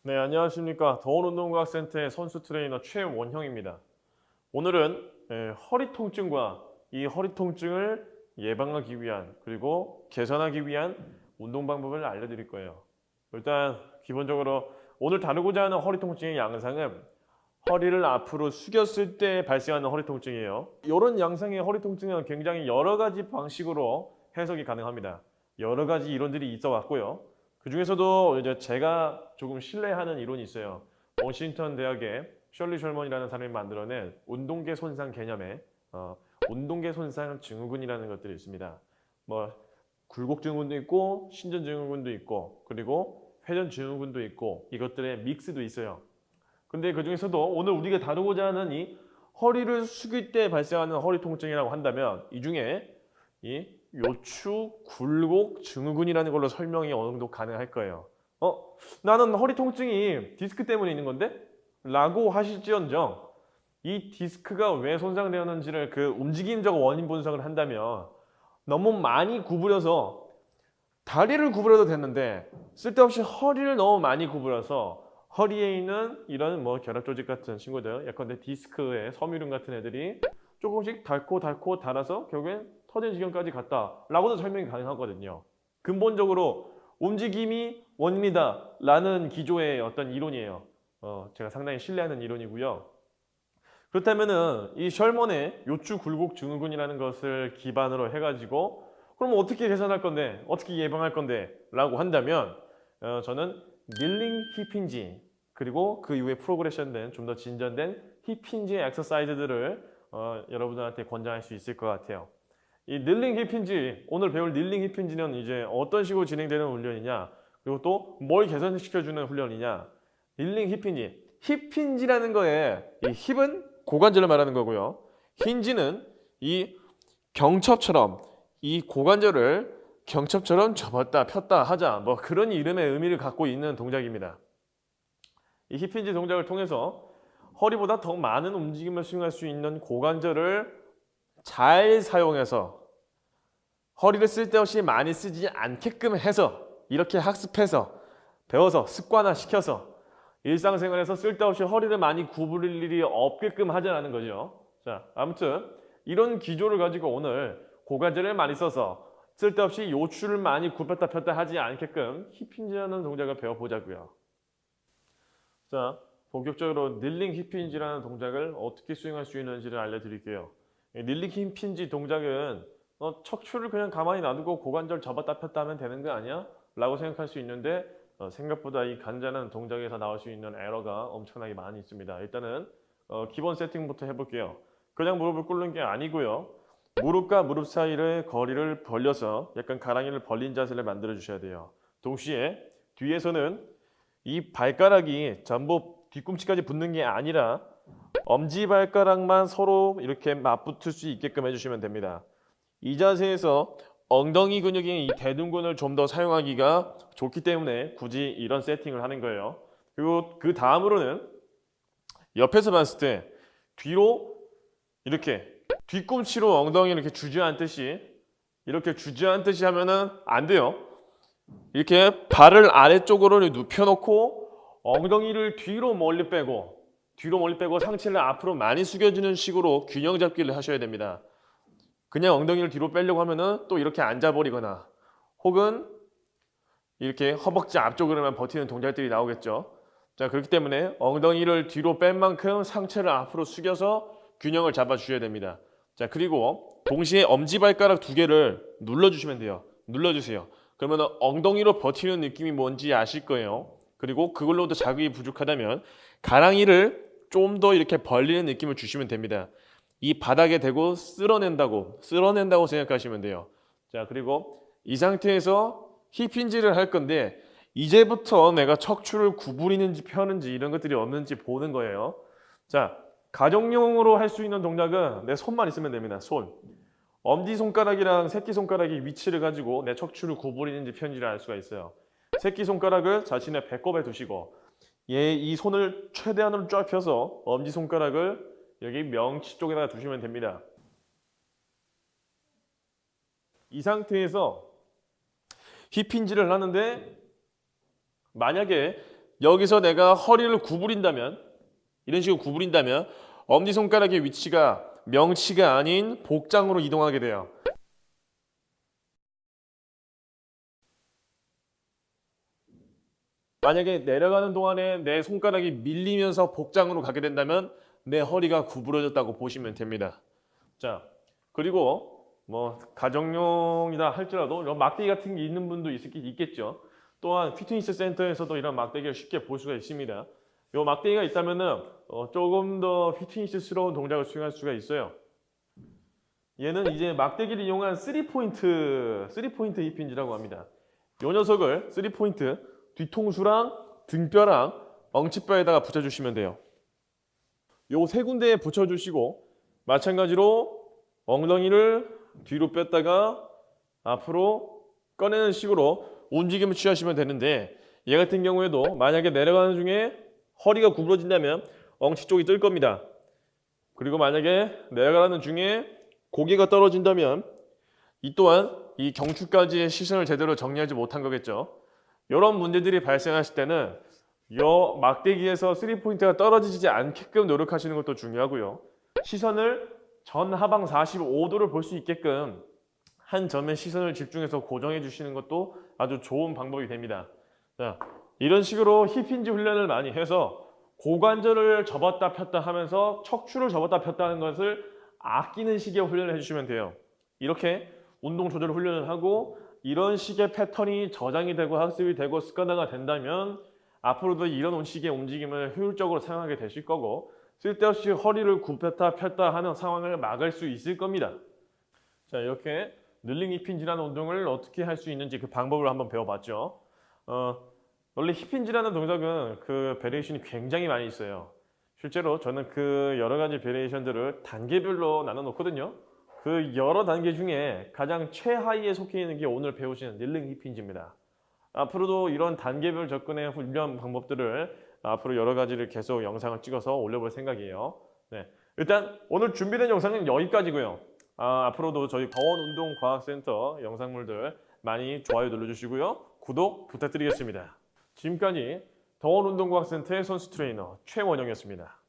네, 안녕하십니까. 더운운동과학센터의 선수 트레이너 최원형입니다. 오늘은 허리 통증과 이 허리 통증을 예방하기 위한 그리고 개선하기 위한 운동 방법을 알려드릴 거예요. 일단 기본적으로 오늘 다루고자 하는 허리 통증의 양상은 허리를 앞으로 숙였을 때 발생하는 허리 통증이에요. 이런 양상의 허리 통증은 굉장히 여러 가지 방식으로 해석이 가능합니다. 여러 가지 이론들이 있어 왔고요. 그 중에서도 이제 제가 조금 신뢰하는 이론이 있어요. 워싱턴 대학의 셜리 셜먼이라는 사람이 만들어낸 운동계 손상 개념의 운동계 손상 증후군이라는 것들이 있습니다. 뭐 굴곡 증후군도 있고 신전 증후군도 있고 그리고 회전 증후군도 있고 이것들의 믹스도 있어요. 근데 그 중에서도 오늘 우리가 다루고자 하는 이 허리를 숙일 때 발생하는 허리 통증이라고 한다면 이 중에 이 요추 굴곡 증후군이라는 걸로 설명이 어느 정도 가능할 거예요. 나는 허리 통증이 디스크 때문에 있는 건데? 라고 하실지언정 이 디스크가 왜 손상되었는지를 그 움직임적 원인 분석을 한다면 너무 많이 구부려서 다리를 구부려도 됐는데 쓸데없이 허리를 너무 많이 구부려서 허리에 있는 이런 뭐 결합 조직 같은 친구들 예컨대 디스크의 섬유륜 같은 애들이 조금씩 닳고 닳아서 결국엔 터진 지경까지 갔다라고도 설명이 가능하거든요. 근본적으로 움직임이 원인이다 라는 기조의 어떤 이론이에요. 제가 상당히 신뢰하는 이론이고요. 그렇다면은 이 셜먼의 요추 굴곡 증후군이라는 것을 기반으로 해가지고 그럼 어떻게 개선할 건데 어떻게 예방할 건데 라고 한다면 저는 닐링 힙힌지 그리고 그 이후에 프로그레션된 좀 더 진전된 힙힌지 엑서사이즈들을 여러분들한테 권장할 수 있을 것 같아요. 이 닐링 힙힌지 오늘 배울 닐링 힙힌지는 이제 어떤 식으로 진행되는 훈련이냐 그리고 또 뭘 개선시켜주는 훈련이냐. 닐링 힙힌지 힙힌지라는 거에 이 힙은 고관절을 말하는 거고요. 힌지는 이 경첩처럼 이 고관절을 경첩처럼 접었다 폈다 하자 뭐 그런 이름의 의미를 갖고 있는 동작입니다. 이 힙힌지 동작을 통해서 허리보다 더 많은 움직임을 수행할 수 있는 고관절을 잘 사용해서 허리를 쓸데없이 많이 쓰지 않게끔 해서 이렇게 학습해서 배워서 습관화시켜서 일상생활에서 쓸데없이 허리를 많이 구부릴 일이 없게끔 하자는 거죠. 자, 아무튼 이런 기조를 가지고 오늘 고관절을 많이 써서 쓸데없이 요추를 많이 굽혔다 폈다 하지 않게끔 힙힌지라는 동작을 배워보자고요. 자, 본격적으로 닐링 힙힌지라는 동작을 어떻게 수행할 수 있는지를 알려드릴게요. 닐링 힙힌지 동작은 척추를 그냥 가만히 놔두고 고관절 접었다 폈다 하면 되는 거 아니야? 라고 생각할 수 있는데 생각보다 이 간단한 동작에서 나올 수 있는 에러가 엄청나게 많이 있습니다. 일단은 기본 세팅부터 해볼게요. 그냥 무릎을 꿇는 게 아니고요. 무릎과 무릎 사이를 거리를 벌려서 약간 가랑이를 벌린 자세를 만들어 주셔야 돼요. 동시에 뒤에서는 이 발가락이 전부 뒤꿈치까지 붙는 게 아니라 엄지발가락만 서로 이렇게 맞붙을 수 있게끔 해주시면 됩니다. 이 자세에서 엉덩이 근육의 이 대둔근을 좀 더 사용하기가 좋기 때문에 굳이 이런 세팅을 하는 거예요. 그리고 그 다음으로는 옆에서 봤을 때 뒤로 이렇게 뒤꿈치로 엉덩이를 이렇게 주저앉듯이 하면은 안 돼요. 이렇게 발을 아래쪽으로 눕혀놓고 엉덩이를 뒤로 멀리 빼고 상체를 앞으로 많이 숙여주는 식으로 균형 잡기를 하셔야 됩니다. 그냥 엉덩이를 뒤로 빼려고 하면은 또 이렇게 앉아버리거나 혹은 이렇게 허벅지 앞쪽으로만 버티는 동작들이 나오겠죠. 자, 그렇기 때문에 엉덩이를 뒤로 뺀 만큼 상체를 앞으로 숙여서 균형을 잡아주셔야 됩니다. 자, 그리고 동시에 엄지발가락 두 개를 눌러주시면 돼요. 눌러주세요. 그러면 엉덩이로 버티는 느낌이 뭔지 아실 거예요. 그리고 그걸로도 자극이 부족하다면 가랑이를 좀 더 이렇게 벌리는 느낌을 주시면 됩니다. 이 바닥에 대고 쓸어낸다고 생각하시면 돼요. 자, 그리고 이 상태에서 힙힌지를 할 건데 이제부터 내가 척추를 구부리는지 펴는지 이런 것들이 없는지 보는 거예요. 자, 가정용으로 할 수 있는 동작은 내 손만 있으면 됩니다. 손. 엄지손가락이랑 새끼손가락의 위치를 가지고 내 척추를 구부리는지 펴는지를 알 수가 있어요. 새끼손가락을 자신의 배꼽에 두시고 이 손을 최대한으로 쫙 펴서 엄지손가락을 여기 명치 쪽에다가 두시면 됩니다. 이 상태에서 힙힌지를 하는데 만약에 여기서 내가 허리를 구부린다면, 이런 식으로 구부린다면 엄지손가락의 위치가 명치가 아닌 복장으로 이동하게 돼요. 만약에 내려가는 동안에 내 손가락이 밀리면서 복장으로 가게 된다면 내 허리가 구부러졌다고 보시면 됩니다. 자, 그리고 뭐 가정용이다 할지라도 이런 막대기 같은 게 있는 분도 있겠죠. 또한 피트니스 센터에서도 이런 막대기를 쉽게 볼 수가 있습니다. 이 막대기가 있다면은 조금 더 피트니스스러운 동작을 수행할 수가 있어요. 얘는 이제 막대기를 이용한 3포인트 힙힌지라고 합니다. 이 녀석을 3포인트 뒤통수랑 등뼈랑 엉치뼈에다가 붙여주시면 돼요. 요 세 군데에 붙여주시고 마찬가지로 엉덩이를 뒤로 뺐다가 앞으로 꺼내는 식으로 움직임을 취하시면 되는데, 얘 같은 경우에도 만약에 내려가는 중에 허리가 구부러진다면 엉치 쪽이 뜰 겁니다. 그리고 만약에 내려가는 중에 고개가 떨어진다면 이 또한 이 경추까지의 시선을 제대로 정리하지 못한 거겠죠. 이런 문제들이 발생하실 때는 이 막대기에서 3포인트가 떨어지지 않게끔 노력하시는 것도 중요하고요. 시선을 전하방 45도를 볼 수 있게끔 한 점에 시선을 집중해서 고정해 주시는 것도 아주 좋은 방법이 됩니다. 자, 이런 식으로 힙힌지 훈련을 많이 해서 고관절을 접었다 폈다 하면서 척추를 접었다 폈다 하는 것을 아끼는 식의 훈련을 해주시면 돼요. 이렇게 운동 조절 훈련을 하고 이런 식의 패턴이 저장이 되고 학습이 되고 습관화가 된다면 앞으로도 이런 식의 움직임을 효율적으로 사용하게 되실 거고, 쓸데없이 허리를 굽혔다 폈다 하는 상황을 막을 수 있을 겁니다. 자, 이렇게 늘링 힙힌지라는 운동을 어떻게 할 수 있는지 그 방법을 한번 배워봤죠. 원래 힙힌지라는 동작은 그 베리에이션이 굉장히 많이 있어요. 실제로 저는 그 여러 가지 베리에이션들을 단계별로 나눠 놓거든요. 그 여러 단계 중에 가장 최하위에 속해 있는 게 오늘 배우시는 늘링 힙힌지입니다. 앞으로도 이런 단계별 접근의 훈련 방법들을 앞으로 여러 가지를 계속 영상을 찍어서 올려볼 생각이에요. 네, 일단 오늘 준비된 영상은 여기까지고요. 앞으로도 저희 더원운동과학센터 영상물들 많이 좋아요 눌러주시고요. 구독 부탁드리겠습니다. 지금까지 더원운동과학센터의 선수 트레이너 최원영이었습니다.